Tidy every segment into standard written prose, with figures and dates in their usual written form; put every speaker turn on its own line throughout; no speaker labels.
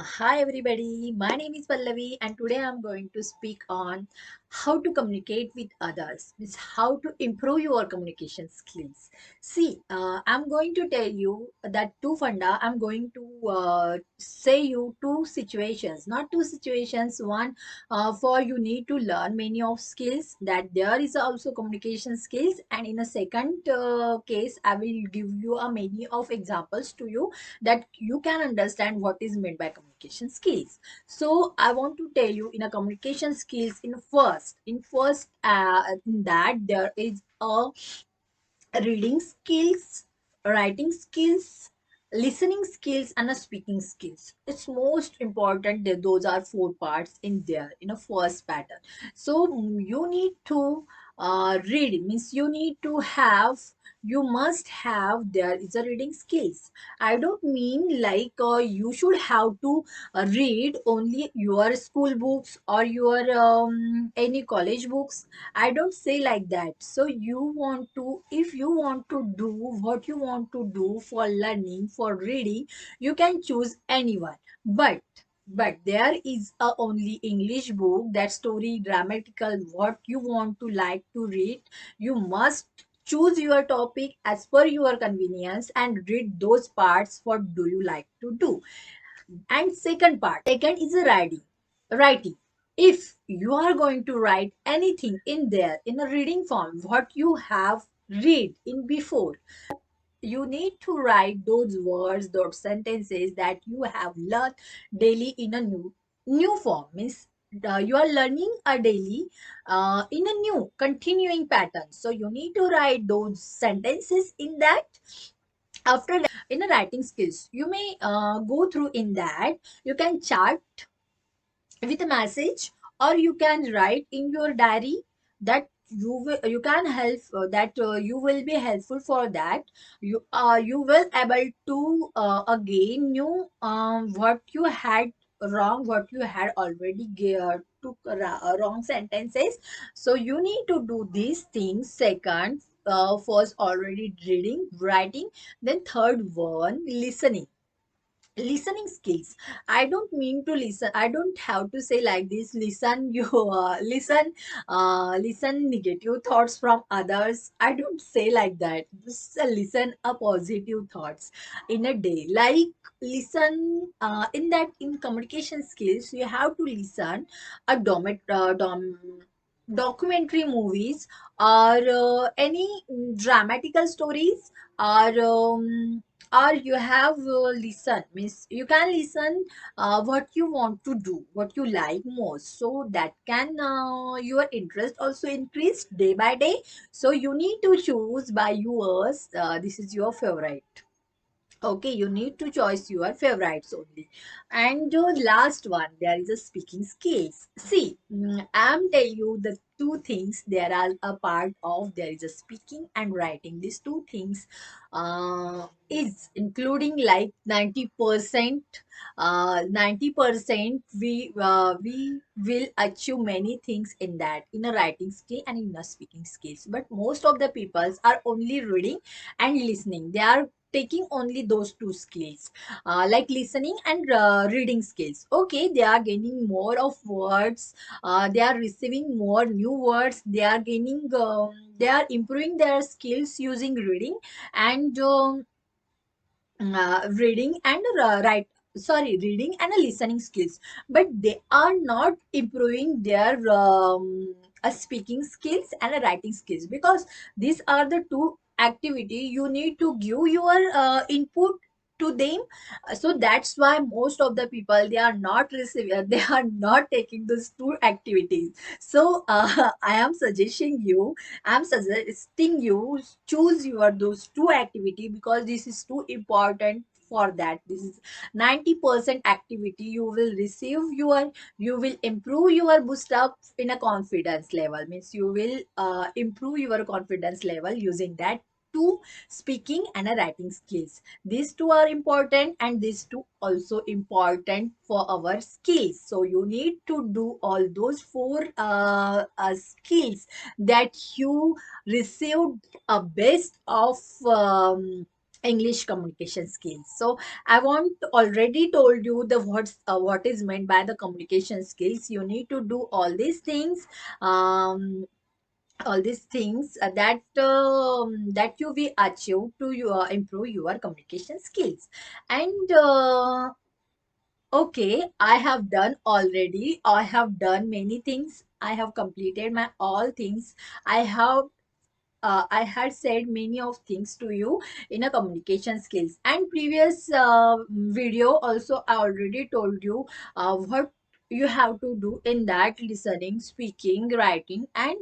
Hi everybody, my name is Pallavi and today I'm going to speak on how to communicate with others, means how to improve your communication skills. See, I'm going to tell you that two funda, I'm going to say you two situations, not two situations, one for you need to learn many of skills that there is also communication skills, and in a second case, I will give you a many of examples to you that you can understand what is meant by communication skills. So I want to tell you in a communication skills in that there is a reading skills, writing skills, listening skills, and a speaking skills. It's most important that those are four parts in there in a first pattern. So you need to read, means you need to have, you must have, there is a reading skills. I don't mean like you should have to read only your school books or your any college books. I don't say like that. So you want to, if you want to do what you want to do for learning, for reading, you can choose anyone. But there is a only English book, that story, grammatical, what you want to like to read. You must choose your topic as per your convenience and read those parts. What do you like to do? And second is a writing. If you are going to write anything in there in a reading form, what you have read in before, you need to write those words, those sentences that you have learned daily in a new form. Means you are learning a daily in a new continuing pattern, so you need to write those sentences in that. After that, in a writing skills, you may go through in that. You can chat with a message, or you can write in your diary, that you can help that you will be helpful for that. You will able to again new what you had wrong, what you had already took wrong sentences. So you need to do these things. Second, first already reading, writing. Then third one, listening skills. I don't mean to listen, I don't have to say like this, listen you listen negative thoughts from others. I don't say like that. Just listen a positive thoughts in a day, like listen in that. In communication skills, you have to listen a documentary movies, or any dramatical stories, or you have listen, means you can listen what you want to do, what you like most, so that can your interest also increase day by day. So you need to choose by yours, this is your favorite. Okay, you need to choose your favorites only. And the last one, there is a speaking skills. See, I'm tell you the two things there are a part of. There is a speaking and writing. These two things is including like 90%. 90% we will achieve many things in that, in a writing skill and in a speaking skills. But most of the peoples are only reading and listening. They are taking only those two skills, like listening and reading skills. Okay, they are gaining more of words, they are receiving more new words, they are gaining they are improving their skills using reading and reading and write sorry reading and listening skills. But they are not improving their speaking skills and writing skills, because these are the two activity you need to give your input to them. So that's why most of the people, they are not receiving, they are not taking those two activities. So I am suggesting you, I'm suggesting you choose your those two activity, because this is too important for that. This is 90% activity you will receive your, you will improve your boost up in a confidence level, means you will improve your confidence level using that two, speaking and a writing skills. These two are important, and these two also important for our skills. So you need to do all those four skills that you received a best of English communication skills. So I want already told you the what is meant by the communication skills. You need to do um all these things that you will achieve to your improve your communication skills. And okay, I have done already. I have done many things. I have completed my all things. I had said many of things to you in a communication skills, and previous video also I already told you what you have to do in that: listening, speaking, writing, and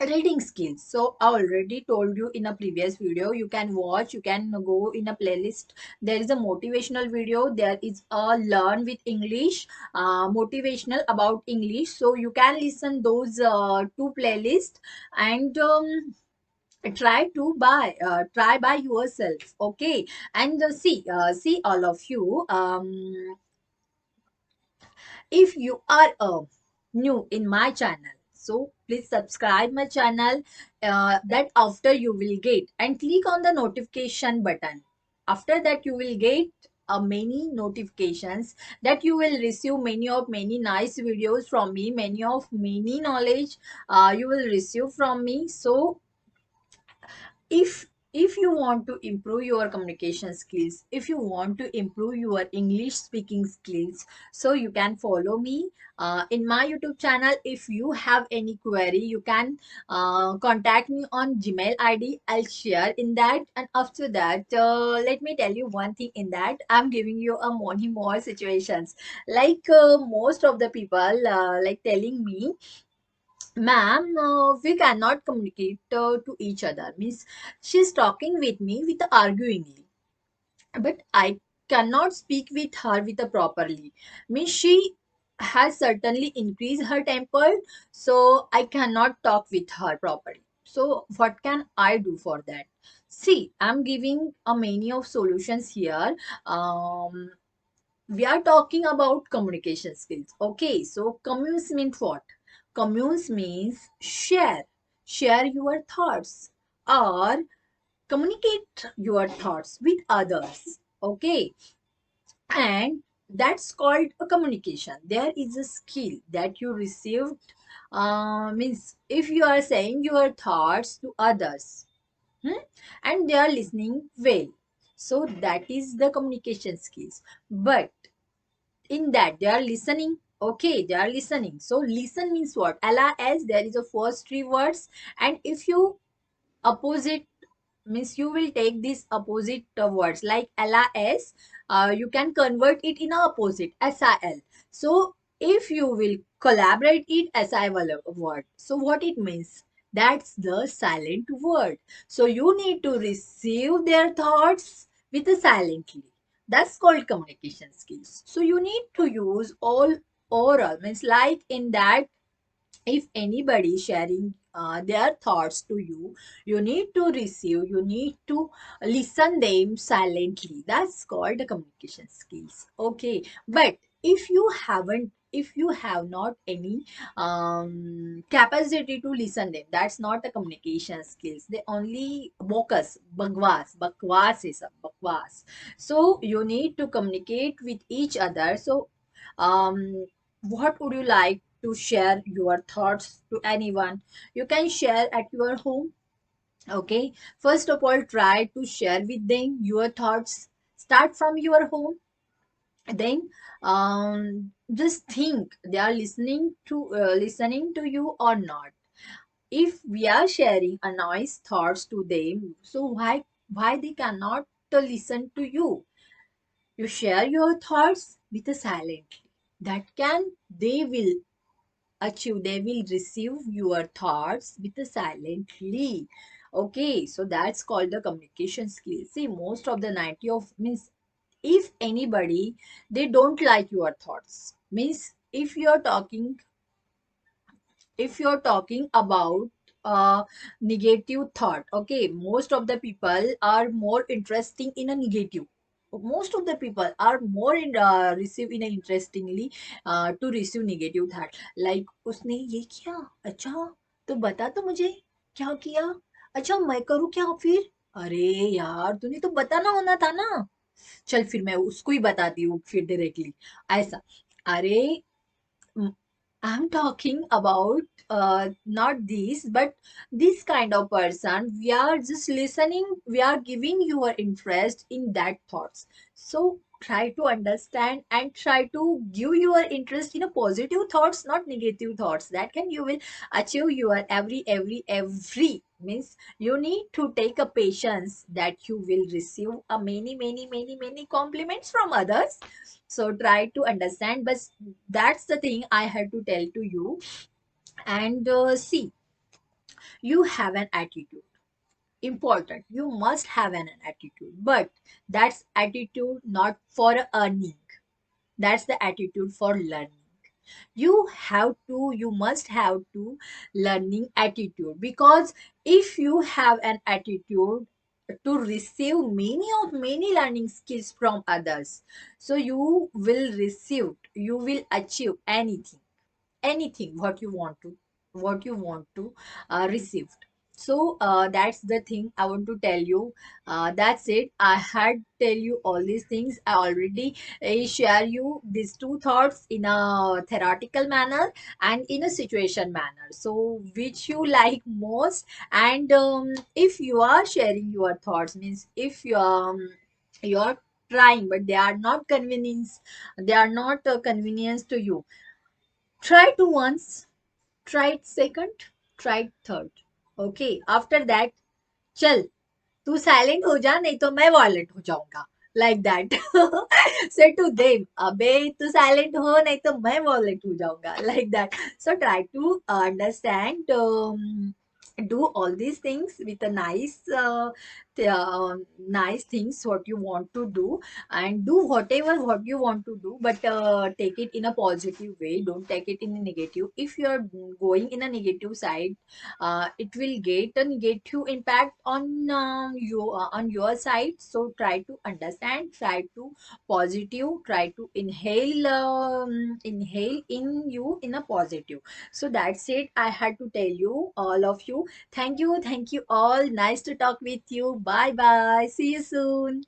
reading skills. So I already told you in a previous video. You can watch, you can go in a playlist. There is a motivational video, there is a learn with English, motivational about English. So you can listen those two playlists, and try by yourself. Okay. And see all of you, if you are new in my channel, so please subscribe my channel, that after you will get, and click on the notification button. After that you will get many notifications, that you will receive many nice videos from me, many knowledge you will receive from me. So if you want to improve your communication skills, if you want to improve your English speaking skills, so you can follow me in my YouTube channel. If you have any query, you can contact me on Gmail ID. I'll share in that. And after that, let me tell you one thing: in that I'm giving you a more situations, like most of the people like telling me, ma'am, we cannot communicate to each other. Means she's talking with me with arguingly, but I cannot speak with her with a properly. Means she has certainly increased her temper, so I cannot talk with her properly. So what can I do for that? See, I'm giving a many of solutions here. Um, we are talking about communication skills. Okay, so communes means what? Communes means share your thoughts, or communicate your thoughts with others. Okay, and that's called a communication. There is a skill that you received. Means if you are saying your thoughts to others, and they are listening well, so that is the communication skills. But in that they are listening. Okay, they are listening. So listen means what? LIS, there is a first three words, and if you opposite, means you will take this opposite words like LIS, you can convert it in a opposite SIL. So if you will collaborate it word, so what it means? That's the silent word. So you need to receive their thoughts with a silently. That's called communication skills. So you need to use all oral, means like in that, if anybody sharing their thoughts to you, you need to receive, you need to listen them silently. That's called the communication skills. Okay, but if you have not any capacity to listen them, that's not the communication skills. They only bogus, bakwas is a bakwas. So you need to communicate with each other. So what would you like to share your thoughts to anyone? You can share at your home. Okay, first of all, try to share with them your thoughts. Start from your home. Then just think they are listening to you or not. If we are sharing a nice thoughts to them, so why they cannot listen to you? You share your thoughts with a silently, that can they will achieve, they will receive your thoughts with a silently. Okay, so that's called the communication skill. See, most of the 90 of means, if anybody they don't like your thoughts, means if you're talking about negative thought. Okay, most of the people are more interesting in a negative. Most of the people are more in receive in a interestingly to receive negative thought, like उसने ये किया, अच्छा तो बता तो मुझे क्या किया, अच्छा मैं करूँ क्या फिर, अरे यार, तूने तो बताना होना था ना। चल फिर मैं उसको ही बताती हूँ फिर डायरेक्टली। ऐसा, अरे, I'm talking about not these, but this kind of person. We are just listening, we are giving your interest in that thoughts. So try to understand and try to give your interest in a positive thoughts, not negative thoughts. That can you will achieve your every means you need to take a patience that you will receive a many compliments from others. So try to understand, but that's the thing I had to tell to you. And see, you have an attitude, important, you must have an attitude, but that's attitude not for earning, that's the attitude for learning. You must have to learning attitude, because if you have an attitude to receive many learning skills from others, so you will achieve anything what you want to receive. So that's the thing I want to tell you. That's it, I had tell you all these things. I already share you these two thoughts in a theoretical manner and in a situation manner, so which you like most. And if you are sharing your thoughts, means if you're trying but they are not convenience, they are not convenience to you, try to once, try it second, try it third. Okay, after that, चल तू silent हो जा, नहीं तो मैं violent हो जाऊंगा, like that. से टू देम, अबे तू साइलेंट हो नहीं तो मैं वॉयलेंट हो जाऊंगा, like that. So try to understand, do all these things with a nice things what you want to do, and do whatever what you want to do, but take it in a positive way, don't take it in a negative. If you are going in a negative side, it will get a negative impact on your side. So try to understand, try to positive, try to inhale in you in a positive. So that's it, I had to tell you all of you. Thank you all, nice to talk with you. Bye bye, see you soon.